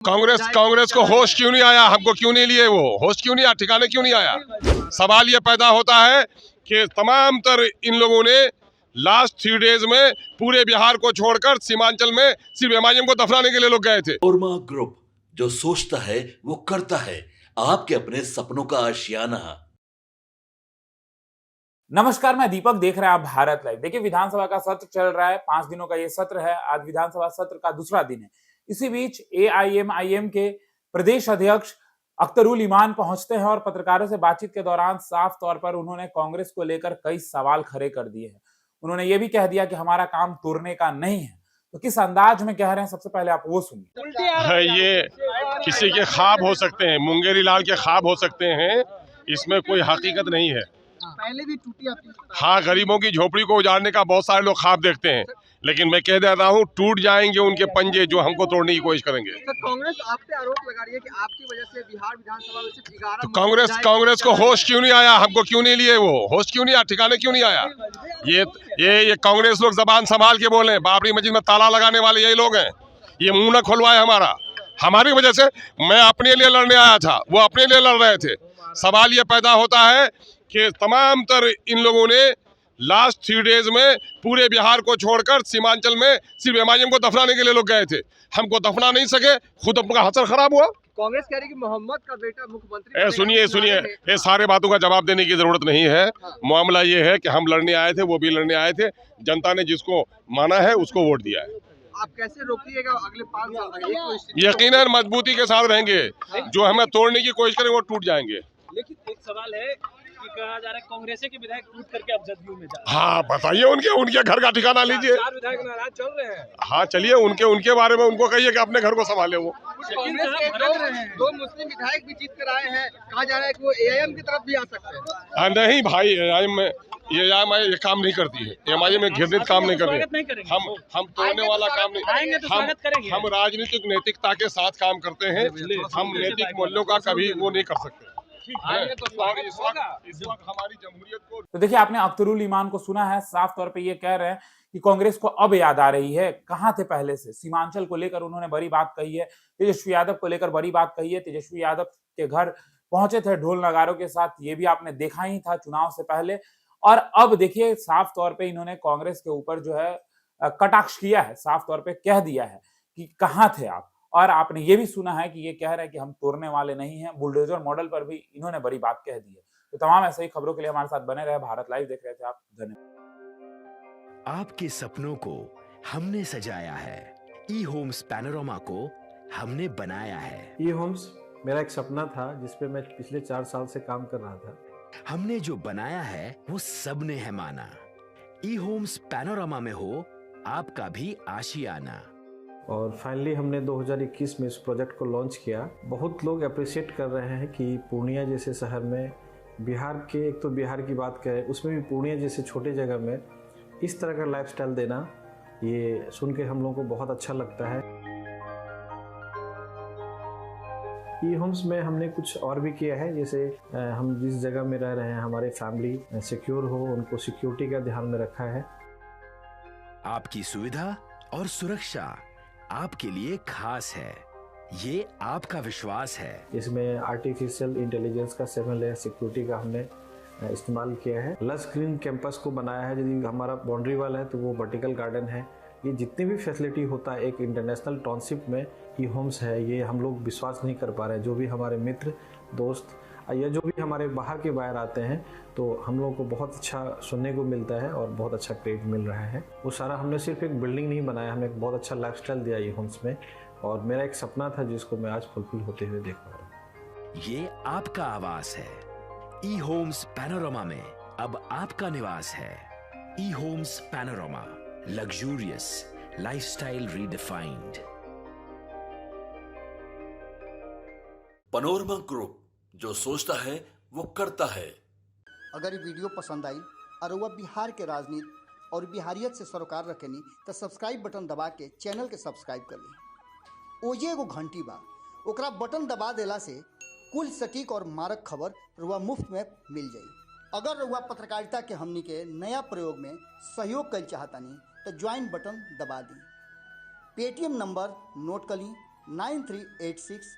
कांग्रेस कांग्रेस को होश क्यों नहीं आया? हमको क्यों नहीं लिए? वो होश क्यों नहीं आया? ठिकाने क्यों नहीं आया? सवाल ये पैदा होता है कि तमाम तर इन लोगों ने लास्ट 3 डेज में पूरे बिहार को छोड़कर सीमांचल में सिर्फ एमआईएम को दफनाने के लिए लोग गए थे। पनोरमा ग्रुप, जो सोचता है वो करता है, आपके अपने सपनों का आशियाना। नमस्कार, मैं दीपक, देख रहे हैं आप भारत लाइव। देखिए, विधानसभा का सत्र चल रहा है, 5 दिनों का ये सत्र है। आज विधानसभा सत्र का दूसरा दिन है। इसी बीच एआईएमआईएम के प्रदेश अध्यक्ष अख्तरुल ईमान पहुंचते हैं और पत्रकारों से बातचीत के दौरान साफ तौर पर उन्होंने कांग्रेस को लेकर कई सवाल खड़े कर दिए हैं। उन्होंने ये भी कह दिया कि हमारा काम तोड़ने का नहीं है। तो किस अंदाज में कह रहे हैं, सबसे पहले आप वो सुनिए। ये किसी के ख्वाब हो सकते हैं, मुंगेरी लाल के ख्वाब हो सकते हैं, इसमें कोई हकीकत नहीं है। पहले भी टूटी आपकी। हाँ, गरीबों की झोपड़ी को उजाड़ने का बहुत सारे लोग ख्वाब देखते हैं, लेकिन मैं कह देता हूँ, टूट जाएंगे उनके पंजे जो हमको तोड़ने की कोशिश करेंगे। सर, कांग्रेस आप पे आरोप लगा रही है कि आपकी वजह से बिहार विधानसभा में सिर्फ 11 तो कांग्रेस को होश क्यों नहीं आया? हमको क्यों नहीं लिए? वो होश क्यों नहीं आया? ठिकाने क्यों नहीं आया? ये कांग्रेस लोग जबान संभाल के बोले, बाबरी मस्जिद में ताला लगाने वाले यही लोग हैं। ये मुंह न खुलवाए हमारी वजह से। मैं अपने लिए लड़ने आया था, वो अपने लिए लड़ रहे थे। सवाल ये पैदा होता है कि तमाम तर इन लोगों ने लास्ट 3 डेज में पूरे बिहार को छोड़कर सीमांचल में सिर्फ एमआईएम को दफनाने के लिए लोग गए थे। हमको दफना नहीं सके, खुद अपना हसर खराब हुआ। कांग्रेस कह रही है कि मोहम्मद का बेटा मुख्यमंत्री। सुनिए, ये सारे बातों का जवाब देने की जरूरत नहीं है। मामला ये है कि हम लड़ने आए थे, वो भी लड़ने आए थे। जनता ने जिसको माना है उसको वोट दिया है। आप कैसे रोकिएगा अगले 5 साल? यकीनन मजबूती के साथ रहेंगे। जो हमें तोड़ने की कोशिश करें वो टूट जाएंगे। लेकिन एक सवाल है कि कहा जा रहा है कांग्रेस के विधायक टूट करके अब जदयू में जा। हाँ, बताइए, उनके घर का ठिकाना लीजिए। 4 विधायक नाराज चल रहे हैं। हाँ, चलिए, उनके बारे में उनको कहिए कि अपने घर को संभाले। वो कांग्रेस के 2 मुस्लिम विधायक भी जीत कर आए हैं। कहा जा रहा है कि वो एआईएम की तरफ भी आ सकते हैं। नहीं भाई, एआईएम ये काम नहीं करती है। एमआईएम में घृणित काम नहीं करती। हम तोड़ने वाला काम नहीं। हम राजनीतिक नैतिकता के साथ काम करते हैं। हम नैतिक मूल्यों का कभी वो नहीं कर सकते। इस वक्त हमारी जमहूरियत को। तो देखिए, आपने अख्तरुल ईमान को सुना है। साफ तौर पे ये कह रहे हैं कि कांग्रेस को अब याद आ रही है। कहां थे पहले से? सीमांचल को लेकर उन्होंने बड़ी बात कही है, तेजस्वी यादव को लेकर बड़ी बात कही है। तेजस्वी यादव के घर पहुंचे थे ढोल नगारों के साथ, ये भी आपने देखा ही था चुनाव से पहले। और अब देखिए, साफ तौर पे इन्होंने कांग्रेस के ऊपर जो है कटाक्ष किया है, साफ तौर पे कह दिया है कि कहां थे आप। और आपने ये भी सुना है कि ये कह रहे हैं कि हम तोड़ने वाले नहीं हैं। बुलडोजर मॉडल पर भी इन्होंने बड़ी बात कह दी है। तो तमाम ऐसे ही खबरों के लिए हमारे साथ बने रहे। भारत लाइव देख रहे थे आप। धन्यवाद। आपके सपनों को हमने सजाया है, ई होम्स पैनोरमा को हमने बनाया है। ई होम्स मेरा एक सपना था जिसपे मैं पिछले 4 साल से काम कर रहा था। हमने जो बनाया है वो सबने है माना। ई होम्स पैनोरमा में हो आपका भी आशियाना। और फाइनली हमने 2021 में इस प्रोजेक्ट को लॉन्च किया। बहुत लोग अप्रिशिएट कर रहे हैं कि पूर्णिया जैसे शहर में, बिहार के, एक तो बिहार की बात करें उसमें भी पूर्णिया जैसे छोटे जगह में इस तरह का लाइफस्टाइल देना, ये सुन के हम लोगों को बहुत अच्छा लगता है। ई होम्स में हमने कुछ और भी किया है, जैसे हम जिस जगह में रह रहे हैं हमारे फैमिली सिक्योर हो, उनको सिक्योरिटी का ध्यान में रखा है। आपकी सुविधा और सुरक्षा आपके लिए खास है, ये आपका विश्वास है। इसमें आर्टिफिशियल इंटेलिजेंस का 7 लेयर सिक्योरिटी का हमने इस्तेमाल किया है। लस ग्रीन कैंपस को बनाया है। यदि हमारा बाउंड्री वाल है तो वो वर्टिकल गार्डन है। ये जितनी भी फैसिलिटी होता है एक इंटरनेशनल टाउनशिप में ई होम्स है, ये हम लोग विश्वास नहीं कर पा रहे हैं। जो भी हमारे मित्र दोस्त या जो भी हमारे बाहर आते हैं, तो हम लोगों को बहुत अच्छा सुनने को मिलता है और बहुत अच्छा क्रेडिट मिल रहा है। वो सारा हमने सिर्फ एक बिल्डिंग नहीं बनाया, हमें एक बहुत अच्छा लाइफस्टाइल दिया ई होम्स में। और मेरा एक सपना था जिसको मैं आज फुलफिल होते हुए देख पा रहा हूँ। ये आपका आवास है। ई होम्स पैनोरमा में अब आपका निवास है। E homes panorama, luxurious lifestyle redefined. Panorama group, जो सोचता है वो करता है। अगर ये वीडियो पसंद आई और वह बिहार के राजनीति और बिहारियत से सरोकार रखेनी तो सब्सक्राइब बटन दबा के चैनल के सब्सक्राइब कर ली। ओजे एगो घंटी बा, ओकरा बटन दबा देला से कुल सटीक और मारक खबर रुआ मुफ्त में मिल जाई। अगर रुआ पत्रकारिता के हमनी के नया प्रयोग में सहयोग कर चाहतानी तो ज्वाइन बटन दबा दी। पेटीएम नंबर नोट कर ली 9386